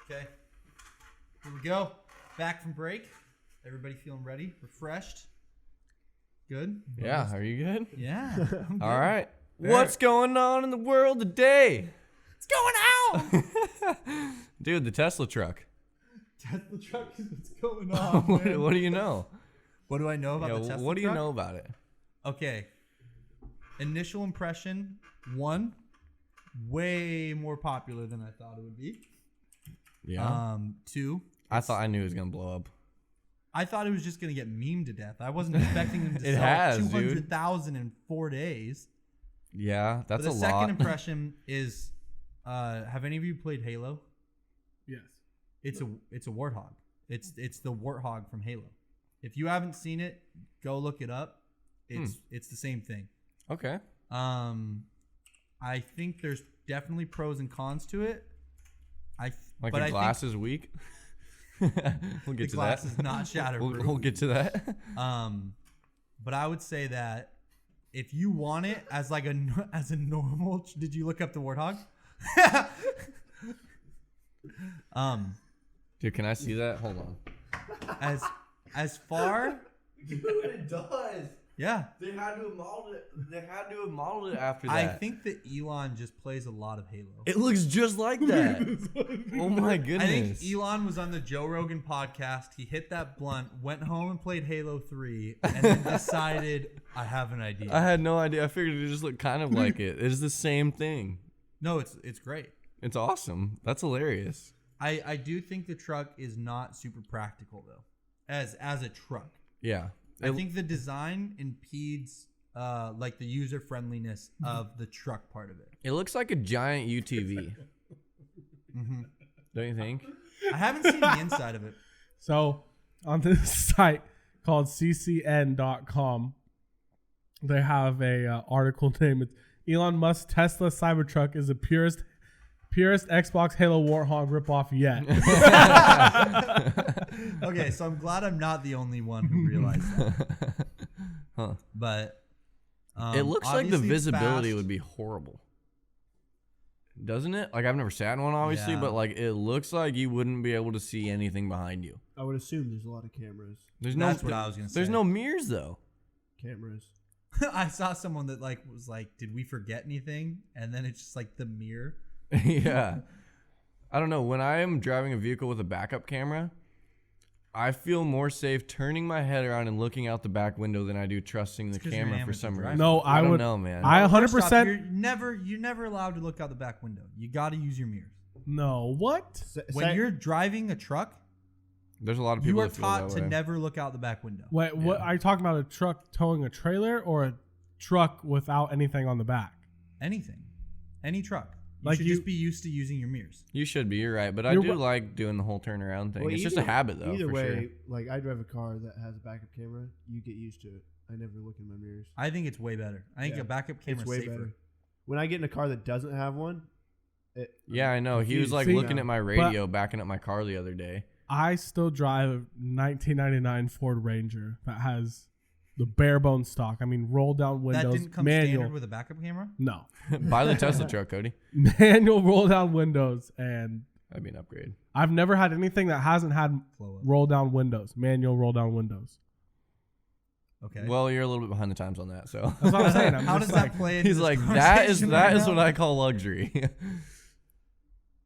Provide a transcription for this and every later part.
Okay. Here we go. Back from break. Everybody feeling ready? Refreshed? Good? Yeah. Are you good? Yeah. I'm All good. right. Fair. What's going on in the world today? What's going on? Dude, the Tesla truck. Tesla truck is what's going on, man. What do you know? What do I know about the Tesla what do you truck? know about it? Okay. Initial impression, 1, way more popular than I thought it would be. Yeah. 2, I thought I knew it was going to blow up. I thought it was just going to get memed to death. I wasn't expecting them to It sell has, dude. 200,000 in 4 days. Yeah, that's But a the lot. second impression is, have any of you played Halo? Yes. It's a warthog. It's the warthog from Halo. If you haven't seen it, go look it up. It's the same thing. Okay. I think there's definitely pros and cons to it. Like but the I glass is weak. We'll think get the to glass that. is not shatterproof. We'll get to that. But I would say that if you want it as like as a normal, did you look up the warthog? Dude, can I see that? Hold on. As far, Dude, it does. yeah. They had to have modeled it. They had to have modeled it after that. I think that Elon just plays a lot of Halo. It looks just like that. Oh my goodness. I think Elon was on the Joe Rogan podcast. He hit that blunt, went home and played Halo 3, and then decided, I have an idea. I had no idea. I figured it just looked kind of like it. It's the same thing. No, it's great. It's awesome. That's hilarious. I do think the truck is not super practical though, as a truck. Yeah. I think the design impedes like the user friendliness of the truck part of it. It looks like a giant UTV. Mm-hmm. Don't you think? I haven't seen the inside of it. So on this site called ccn.com, they have a article named it's Elon Musk's Tesla Cybertruck is the purest Xbox Halo Warthog ripoff yet. Okay, so I'm glad I'm not the only one who realized that. Huh. But It looks like the obviously it's visibility fast. would be horrible. Doesn't it? Like, I've never sat in one, obviously, Yeah. but like it looks like you wouldn't be able to see anything behind you. I would assume there's a lot of cameras. That's what I was gonna say. There's no mirrors though. Cameras. I saw someone that like was like, "Did we forget anything?" And then it's just like the mirror. Yeah. I don't know. When I am driving a vehicle with a backup camera, I feel more safe turning my head around and looking out the back window than I do trusting the 'cause you're camera an for some amateur reason. driver. No, I don't would know, man. I First off, 100% you're never allowed to look out the back window. You got to use your mirrors. no. What? When you're driving a truck, There's a lot of people you are that feel taught that to way. never look out the back window. What are you talking about? A truck towing a trailer or a truck without anything on the back? Anything, any truck. You Like should you- just be used to using your mirrors. You should be. You're right, but I You're do ri- like doing the whole turnaround thing. Well, It's just a either- habit, though. Either for way, sure. like I drive a car that has a backup camera. You get used to it. I never look in my mirrors. I think it's way better. I think Yeah, a backup camera It's is way safer. better. When I get in a car that doesn't have one, Yeah, I know. He was like See, looking at my radio, backing up my car the other day. I still drive a 1999 Ford Ranger that has the bare bones stock. I mean, roll down That windows, didn't come manual. standard with a backup camera. No, Buy the Tesla truck, Cody. manual roll down windows, and That'd be an upgrade. I've never had anything that hasn't had Blow up. roll down windows, manual roll down windows. Okay. Well, you're a little bit behind the times on that, so. That's what I'm saying. I'm How just does like, that play into He's this like, that is conversation right what now? I call luxury.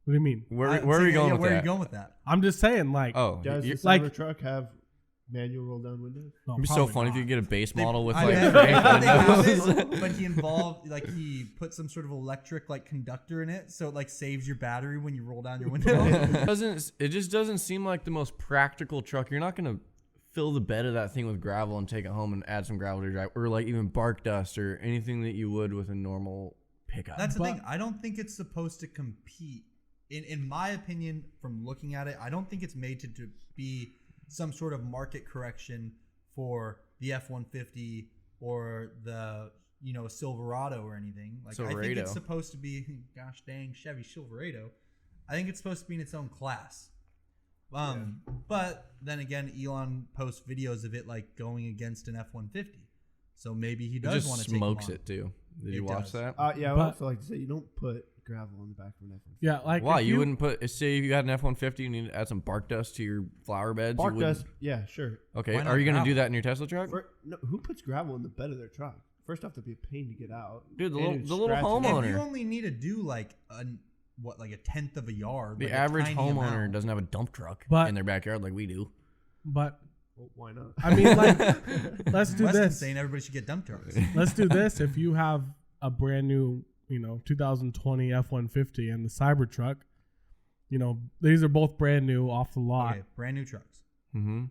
What do you mean? Where are we going with where that? are you going with that? I'm just saying, like, Oh, does the you're, like- Cybertruck have manual roll down windows? no, it'd be so probably funny if not. you could get a base They- model with I like bet- great I bet they have windows. it, but he involved like he put some sort of electric like conductor in it, so it like saves your battery when you roll down your window. It just doesn't seem like the most practical truck. You're not gonna fill the bed of that thing with gravel and take it home and add some gravel to drive, or like even bark dust or anything that you would with a normal pickup. That's the thing. I don't think it's supposed to compete. In my opinion, from looking at it, I don't think it's made to be some sort of market correction for the F-150 or the Silverado or anything. Like I think Silverado. it's supposed to be, gosh dang, Chevy Silverado. I think it's supposed to be in its own class. But then again, Elon posts videos of it like going against an F-150, so maybe he It does just want to take smokes him on. it too. Did It you watch does. that? Yeah, I would But- also like to say you don't put gravel on the back of an F-150. Yeah, like Why if you wouldn't put? Say if you had an F-150, you need to add some bark dust to your flower beds. Bark you wouldn't- dust, yeah, sure. Okay, Why not are you gonna do gravel? that in your Tesla truck? No, who puts gravel in the bed of their truck? First off, that'd be a pain to get out. Dude, the And little- it'd the little scratch it. homeowner. If you only need to do like like a tenth of a yard, The like a average tiny homeowner amount. doesn't have a dump truck But- in their backyard like we do. But Well, why not? I mean, like, let's do Weston's this. saying everybody should get dump trucks. Let's do this. If you have a brand new, 2020 F-150 and the Cybertruck, these are both brand new off the lot. Okay, brand new trucks. Mm-hmm.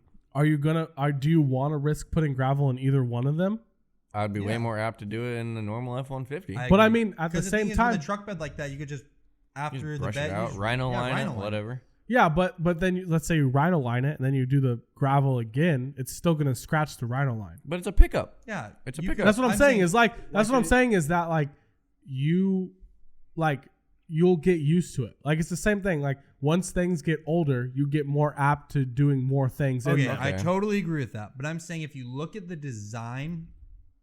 Do you want to risk putting gravel in either one of them? I'd be way Yeah. more apt to do it in the normal F-150. But I agree. mean, at the 'Cause same thing is, time, with a truck bed like that, you could just after Just the brush bed it out, you rhino line rhino it, whatever. yeah, but then let's say you rhino line it and then you do the gravel again, it's still gonna scratch the rhino line. But it's a pickup. Yeah, It's a you pickup. could- That's what I'm saying. Is like that's like what I'm it- saying is that you'll get used to it. Like it's the same thing. Like once things get older, you get more apt to doing more things. in Okay, them. I Okay. totally agree with that. But I'm saying if you look at the design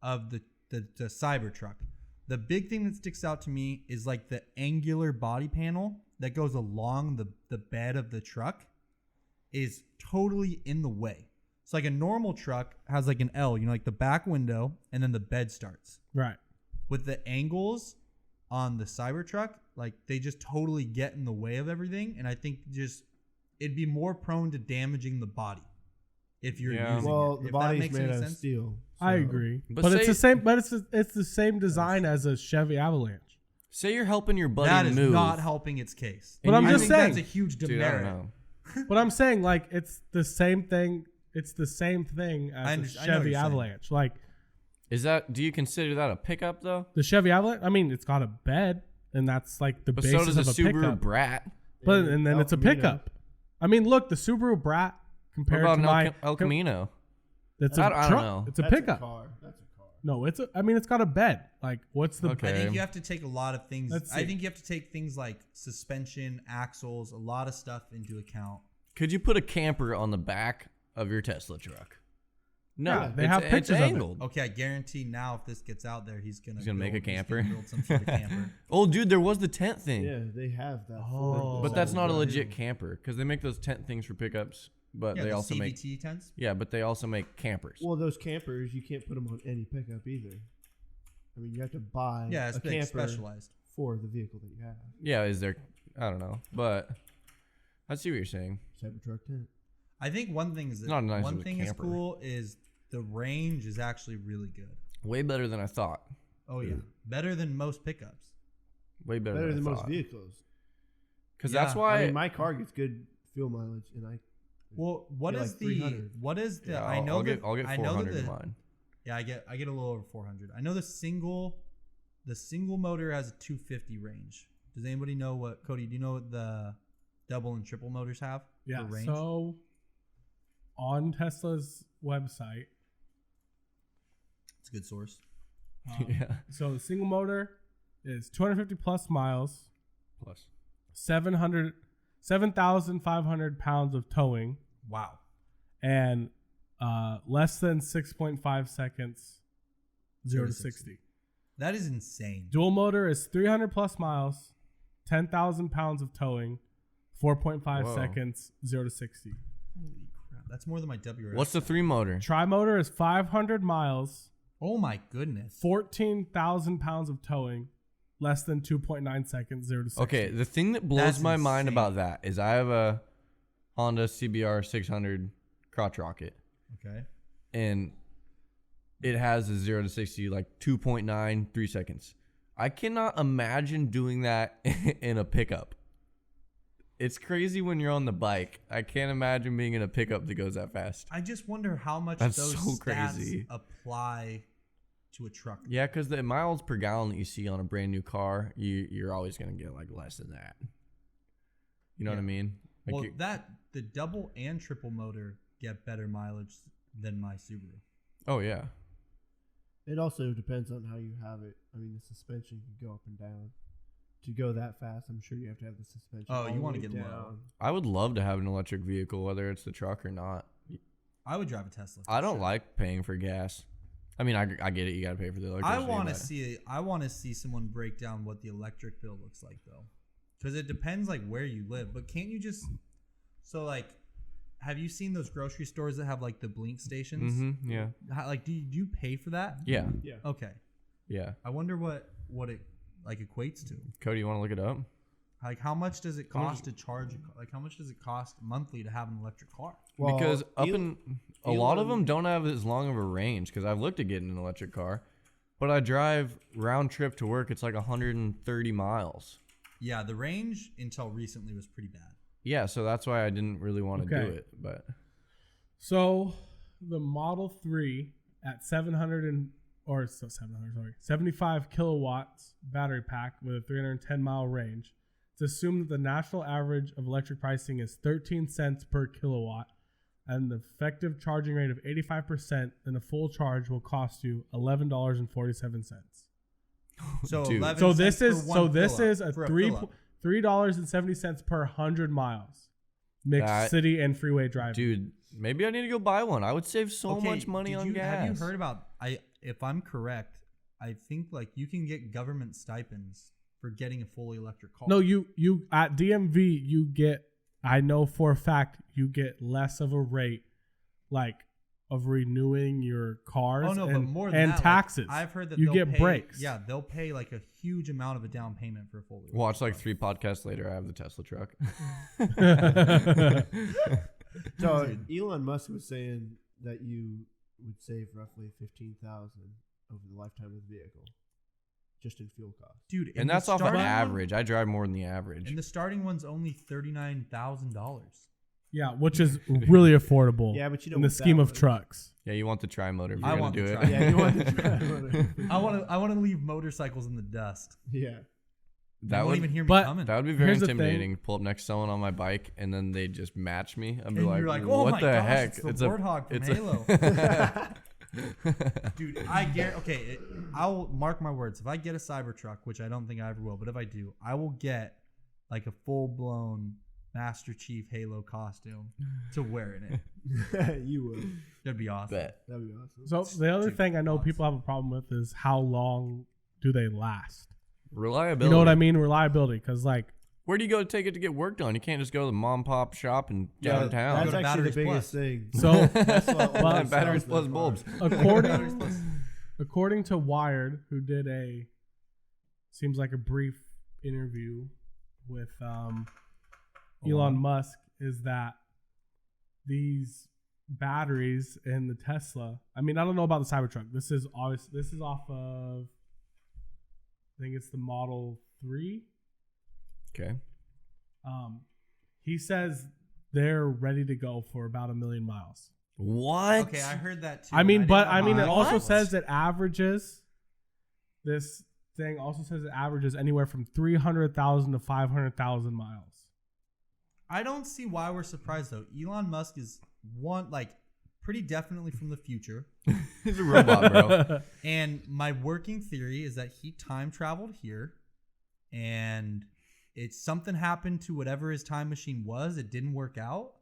of the Cybertruck, the big thing that sticks out to me is like the angular body panel that goes along the bed of the truck is totally in the way. So like a normal truck has like an L, like the back window and then the bed starts. Right. With the angles on the Cybertruck, like they just totally get in the way of everything, and I think it'd be more prone to damaging the body if you're Yeah. using Well, it. the If that body's makes made any out of sense. steel. I so- agree. But But it's say- the same. But it's the same design as a Chevy Avalanche. Say you're helping your buddy That is move. not helping its case. But I'm I just think saying. that's a huge Dude, I don't demerit. know. But I'm saying like it's the same thing. It's the same thing I as a know what Chevy you're saying. Avalanche. Like Do you consider that a pickup though? the Chevy Avalanche. I mean, it's got a bed, and that's like the But basis so does of a a Subaru pickup. Brat. But and then El it's a Camino. pickup. I mean, look, the Subaru Brat What compared about to an my El Camino? It's a I don't truck. know. It's a That's pickup. A car. That's a car. No, I mean, it's got a bed. Like, what's the? Okay. I think you have to take a lot of things. Let's I see. think you have to take things like suspension, axles, a lot of stuff into account. Could you put a camper on the back of your Tesla truck? No, Yeah, they it's- have it's pictures of it. angled. Okay, I guarantee now if this gets out there, he's gonna make a camper? build some sort of camper. Oh, dude, there was the tent thing. Yeah, they have that. Oh. But that's not a Cybertruck. legit camper because they make those tent things for pickups, but Yeah, they the also make CVT tents. but they also make campers. Well, those campers, you can't put them on any pickup either. I mean, you have to buy Yeah, it's a big, camper specialized. for the vehicle that you have. Yeah, is there? I don't know, but I see what you're saying. Cybertruck tent. I think one thing is Not nice one as a thing is camper. cool is the range is actually really good. Way better than I thought. Oh yeah, better than most pickups. Way better, Better than I most thought. vehicles. Because Yeah, that's why. I mean, my car gets good fuel mileage, and I. Well, what You're is like the 300. what is the? yeah, I know I'll that get I know 400 that in the, mine. yeah, I get a little over 400. I know the single motor has a 250 range. Does anybody know what Cody? Do you know what the double and triple motors have? Yeah. for range? So on Tesla's website, It's a good source. Yeah. so the single motor is 250 plus miles, Plus. 7,500 pounds of towing, Wow. and less than 6.5 seconds, 0 to 60. That is insane. Dual motor is 300 plus miles, 10,000 pounds of towing, 4.5 Whoa. seconds, 0 to 60. Holy crap. That's more than my WRX. What's the 3 motor? Tri-motor is 500 miles, Oh my goodness. 14,000 pounds of towing, less than 2.9 seconds, 0 to 60. Okay, the thing that blows That's my mind insane. about that is I have a Honda CBR 600 crotch rocket, Okay. and it has a 0 to 60 like 2.93 seconds. I cannot imagine doing that in a pickup. It's crazy when you're on the bike. I can't imagine being in a pickup that goes that fast. I just wonder how much That's those so stats crazy. apply to a truck. Yeah, because the miles per gallon that you see on a brand new car, you're always gonna get like less than that. You know what I Yeah. mean? Like Well, you- the double and triple motor get better mileage than my Subaru. oh yeah. It also depends on how you have it. I mean, the suspension can go up and down. To go that fast, I'm sure you have to have the suspension. Oh, you all wanna the way get low. down. I would love to have an electric vehicle, whether it's the truck or not. I would drive a Tesla. for I don't sure. like paying for gas. I mean, I get it. You got to pay for the electricity. I want to see someone break down what the electric bill looks like though, because it depends like where you live. But can't you just have you seen those grocery stores that have like the blink stations? Mm-hmm, yeah. Do you pay for that? Yeah. Yeah. Okay. Yeah. I wonder what it like equates to. Cody, you want to look it up? Like, how much does it cost to charge? Like, how much does it cost monthly to have an electric car? Well, Because a lot of them don't have as long of a range. Because I've looked at getting an electric car, but I drive round trip to work. It's like 130 miles. Yeah, the range until recently was pretty bad. Yeah, so that's why I didn't really want to do it. But So the Model 3 at 75 kilowatts battery pack with a 310-mile range. It's assumed that the national average of electric pricing is 13 cents per kilowatt, and the effective charging rate of 85%, then a full charge will cost you $11.47. So Dude. 11 So cents this is a for a three fill-up. $3.70 per 100 miles, mixed city and freeway driving. dude, maybe I need to go buy one. I would save so Okay, much money on gas. Have you heard about? If I'm correct, I think like you can get government stipends for getting a fully electric car. No, you at DMV you get. I know for a fact you get less of a rate, like of renewing your cars. Oh no, and, but more than and that, taxes. Like, I've heard that you they'll get pay, breaks. Yeah, they'll pay like a huge amount of a down payment for a fully. Watch like 3 podcasts later. I have the Tesla truck. So Elon Musk was saying that you would save roughly $15,000 over the lifetime of the vehicle, just in fuel costs. Dude, And that's off an starting one- average. I drive more than the average. And the starting one's only $39,000. Yeah, which is really affordable. Yeah, but you know in the what scheme that of was. trucks. Yeah, you want the tri-motor if I you're going want to do the it. tri- Yeah, you want to try. I want to leave motorcycles in the dust. That You won't would even hear me but- coming. That would be very Here's the thing. intimidating. Pull up next to someone on my bike, and then they just match me. I'd be and like, you're like, oh "What my the gosh, heck?" it's the Warthog from Halo. Dude, I guarantee. Okay, I'll mark my words. If I get a Cybertruck, which I don't think I ever will, but if I do, I will get like a full-blown Master Chief Halo costume to wear in it. You would. That'd be awesome. Bet. That'd be awesome. So the other Dude, thing I know awesome. people have a problem with is how long do they last? Reliability. You know what I mean? Reliability, because like Where do you go to take it to get work done? You can't just go to the mom and pop shop and downtown. That's Go to actually the Batteries biggest thing. so. That's what Well, And batteries plus bulbs. According to Wired, who did seems like a brief interview with Elon Musk, is that these batteries in the Tesla. I mean, I don't know about the Cybertruck. This is off of. I think it's the Model 3. Okay. He says they're ready to go for about 1 million miles. What? Okay, I heard that too. I mean, didn't but know I mean, it how also much. says it averages. This thing also says it averages anywhere from 300,000 to 500,000 miles. I don't see why we're surprised though. Elon Musk is pretty definitely from the future. He's a robot, bro. And my working theory is that he time traveled here and something happened to whatever his time machine was. It didn't work out.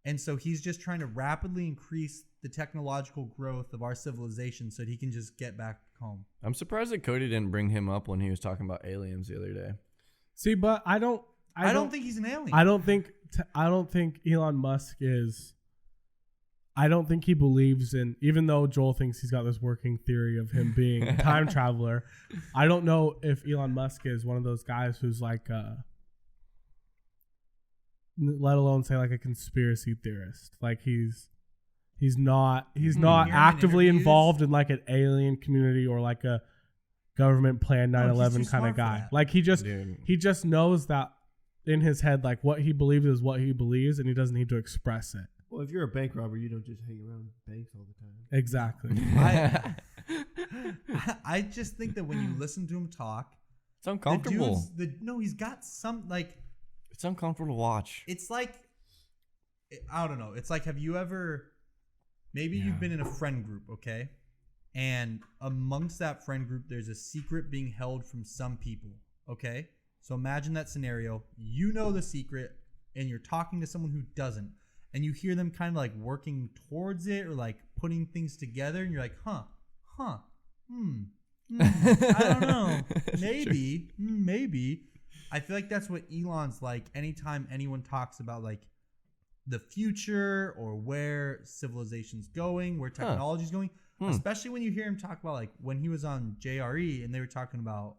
And so he's just trying to rapidly increase the technological growth of our civilization so that he can just get back home. I'm surprised that Cody didn't bring him up when he was talking about aliens the other day. See, but I don't think he's an alien. I don't think Elon Musk is. I don't think he believes in, even though Joel thinks he's got this working theory of him being a time traveler. I don't know if Elon Musk is one of those guys who's like, let alone say like a conspiracy theorist. Like he's not Hearing in actively interviews. involved in like an alien community or like a government plan No, he's 9/11 too kind smart of for guy. that. Like he just Dude. knows that in his head, like what he believes is what he believes, and he doesn't need to express it. Well, if you're a bank robber, you don't just hang around banks all the time. Exactly. I just think that when you listen to him talk, It's uncomfortable. he's got some like. It's uncomfortable to watch. It's like, I don't know. It's like, have you ever, maybe you've been in a friend group, okay? And amongst that friend group, there's a secret being held from some people, okay? So imagine that scenario. You know the secret, and you're talking to someone who doesn't. And you hear them kind of like working towards it or like putting things together, and you're like, huh, I don't know. Maybe. I feel like that's what Elon's like. Anytime anyone talks about like the future or where civilization's going, where technology's going, especially when you hear him talk about like when he was on JRE and they were talking about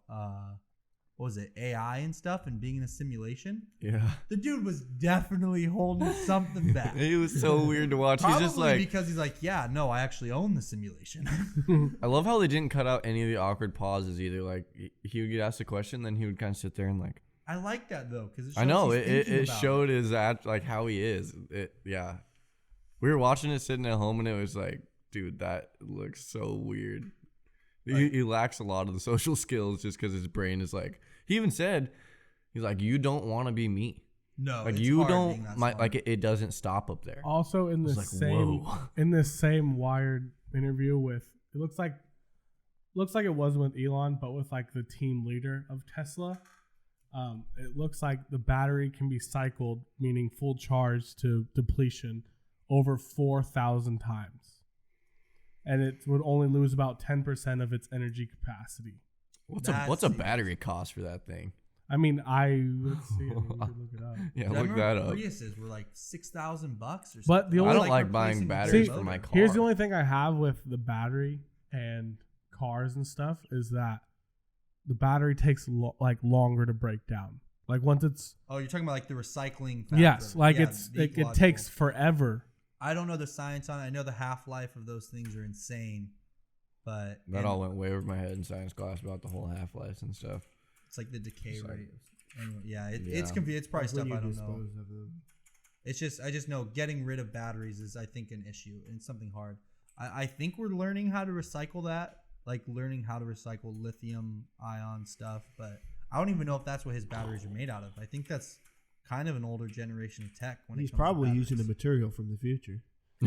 what was it, AI and stuff and being in a simulation. Yeah. The dude was definitely holding something back. It was so weird to watch. Probably He's just like, because he's like, yeah, no, I actually own the simulation. I love how they didn't cut out any of the awkward pauses either. Like he would get asked a question, then he would kind of sit there and like. I like that though, because I know it showed his like how he is. Yeah. We were watching it sitting at home, and it was like, dude, that looks so weird. He lacks a lot of the social skills just because his brain is like. He even said, he's like, you don't want to be me. No, like it's you hard don't being that like smart. it doesn't stop up there. Also in the same Wired interview with it looks like it was with Elon, but with like the team leader of Tesla. It looks like the battery can be cycled, meaning full charge to depletion, over 4,000 times, and it would only lose about 10% of its energy capacity. What's a battery cost for that thing? I mean, let's see. We can look it up. Yeah, look that up. Priuses were like $6,000 or something. But the only I don't like buying batteries for my car. Here's the only thing I have with the battery and cars and stuff is that the battery takes longer to break down. Like once it's you're talking about like the recycling factor. Yes, like yeah, it takes forever. I don't know the science on it. I know the half-life of those things are insane. But that all went way over my head in science class about the whole half-life and stuff. It's like the decay rate. Anyway, it's confusing. It's probably stuff I don't know. It's just I just know getting rid of batteries is I think an issue and it's something hard. I think we're learning how to recycle that, like learning how to recycle lithium ion stuff, but I don't even know if that's what his batteries are made out of. I think that's kind of an older generation of tech. He's probably using the material from the future.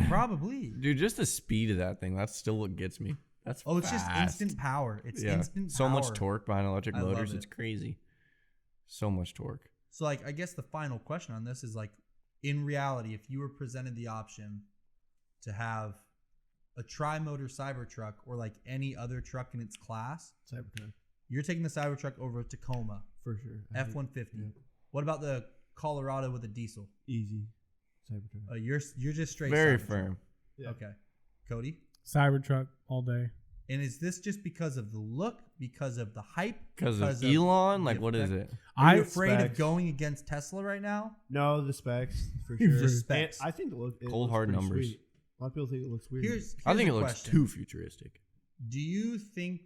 Probably, dude. Just the speed of that thing—that's still what gets me. That's it's just instant power. It's instant power. So much torque behind electric motors. It's crazy. So much torque. So like I guess the final question on this is like in reality, if you were presented the option to have a tri-motor Cybertruck or like any other truck in its class, Cybertruck. You're taking the Cybertruck over a Tacoma. For sure. F-150. Yeah. What about the Colorado with a diesel? Easy. Cybertruck. You're just straight very Cybertruck. firm. Yeah. Okay. Cody? Cybertruck all day. And is this just because of the look, because of the hype? Because of Elon? Like, what is it? Are you afraid of going against Tesla right now? No, the specs, for sure. Just specs. I think it cold hard numbers. Sweet. A lot of people think it looks weird. I think it looks too futuristic. Do you think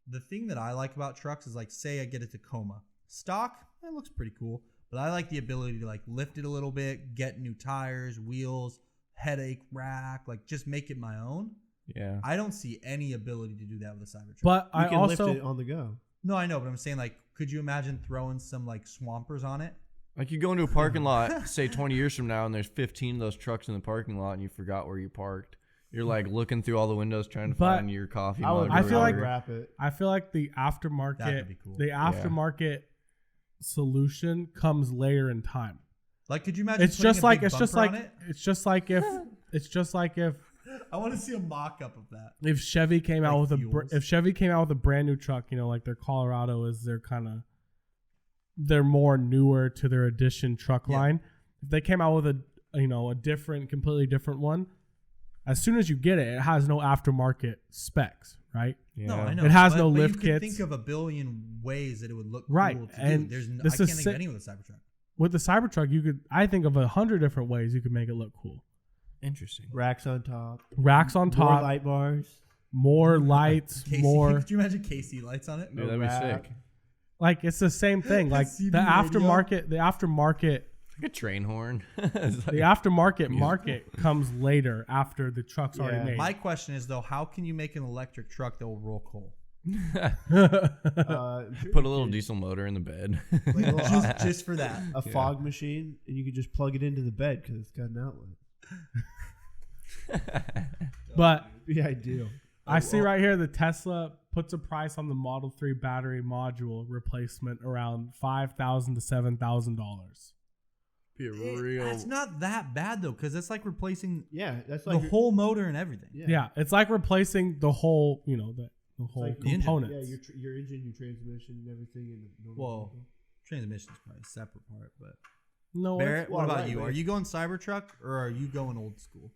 the thing that I like about trucks is like, say I get a Tacoma. Stock, it looks pretty cool. But I like the ability to like lift it a little bit, get new tires, wheels, headache rack, like just make it my own. Yeah. I don't see any ability to do that with a Cybertruck. But you can lift it on the go. No, I know, but I'm saying like, could you imagine throwing some like swampers on it? Like you go into a parking lot, say 20 years from now, and there's 15 of those trucks in the parking lot, and you forgot where you parked. You're like looking through all the windows trying to find your coffee mug. I feel like wrap it. I feel like the aftermarket, that could be cool. The aftermarket solution comes later in time. Like, could you imagine? It's just like if I want to see a mock-up of that. If Chevy came like out with fuels. if Chevy came out with a brand new truck, you know, like their Colorado is they're more newer to their Edition truck line. If they came out with a completely different one, as soon as you get it, it has no aftermarket specs, right? Yeah. No, I know. It has but no you lift could kits. Think of a billion ways that it would look right. cool to And do. I this can't is think of any with a Cybertruck. With the Cybertruck, I think of 100 different ways you could make it look cool. Interesting. Racks on top. More light bars. More lights. More. Could you imagine KC lights on it? Dude, that'd be sick. Like it's the same thing. Like the aftermarket. Like a train horn. The aftermarket market comes later after the truck's already made. My question is though, how can you make an electric truck that will roll coal? Put a little diesel motor in the bed. Like just for that. A fog machine, and you could just plug it into the bed because it's got an outlet. But the ideal. I see right here the Tesla puts a price on the Model 3 battery module replacement around $5,000 to $7,000. Be a real. It's not that bad though, because it's like replacing Yeah, that's the like your- whole motor and everything. Yeah, it's like replacing the whole, the whole like the engine. components. Yeah, your engine, your transmission, and everything in a normal Well, vehicle. transmission's probably a separate part, but No, Barrett, what about right, you? right. Are you going Cybertruck or are you going old school?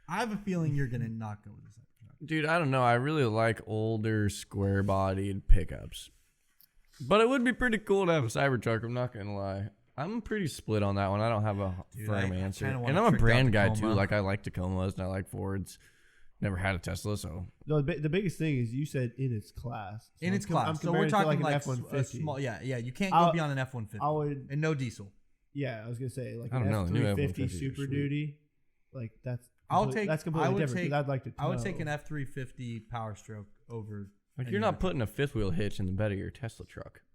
I have a feeling you're gonna not go with the Cybertruck. Dude, I don't know. I really like older, square-bodied pickups. But it would be pretty cool to have a Cybertruck, I'm not going to lie. I'm pretty split on that one. I don't have a Dude, firm I answer. kinda wanna And I'm a trick out brand the guy, too. Tacoma. Like, I like Tacomas and I like Fords. Never had a Tesla, so. No, the biggest thing is you said in its class. So In its I'm class, so comparing we're it to talking an like F-150. a small. Yeah, you can't go I'll- beyond an F-150 I would. and no diesel. Yeah, I was gonna say like I an don't know, the new F-350 F-150s are Super sweet. Duty. Like that's. I'll complete- take. That's I completely would different. take. 'Cause I'd like to. I would take tow. an F-350 Power Stroke over. Like, any you're not other putting a fifth wheel hitch in the bed of your Tesla truck.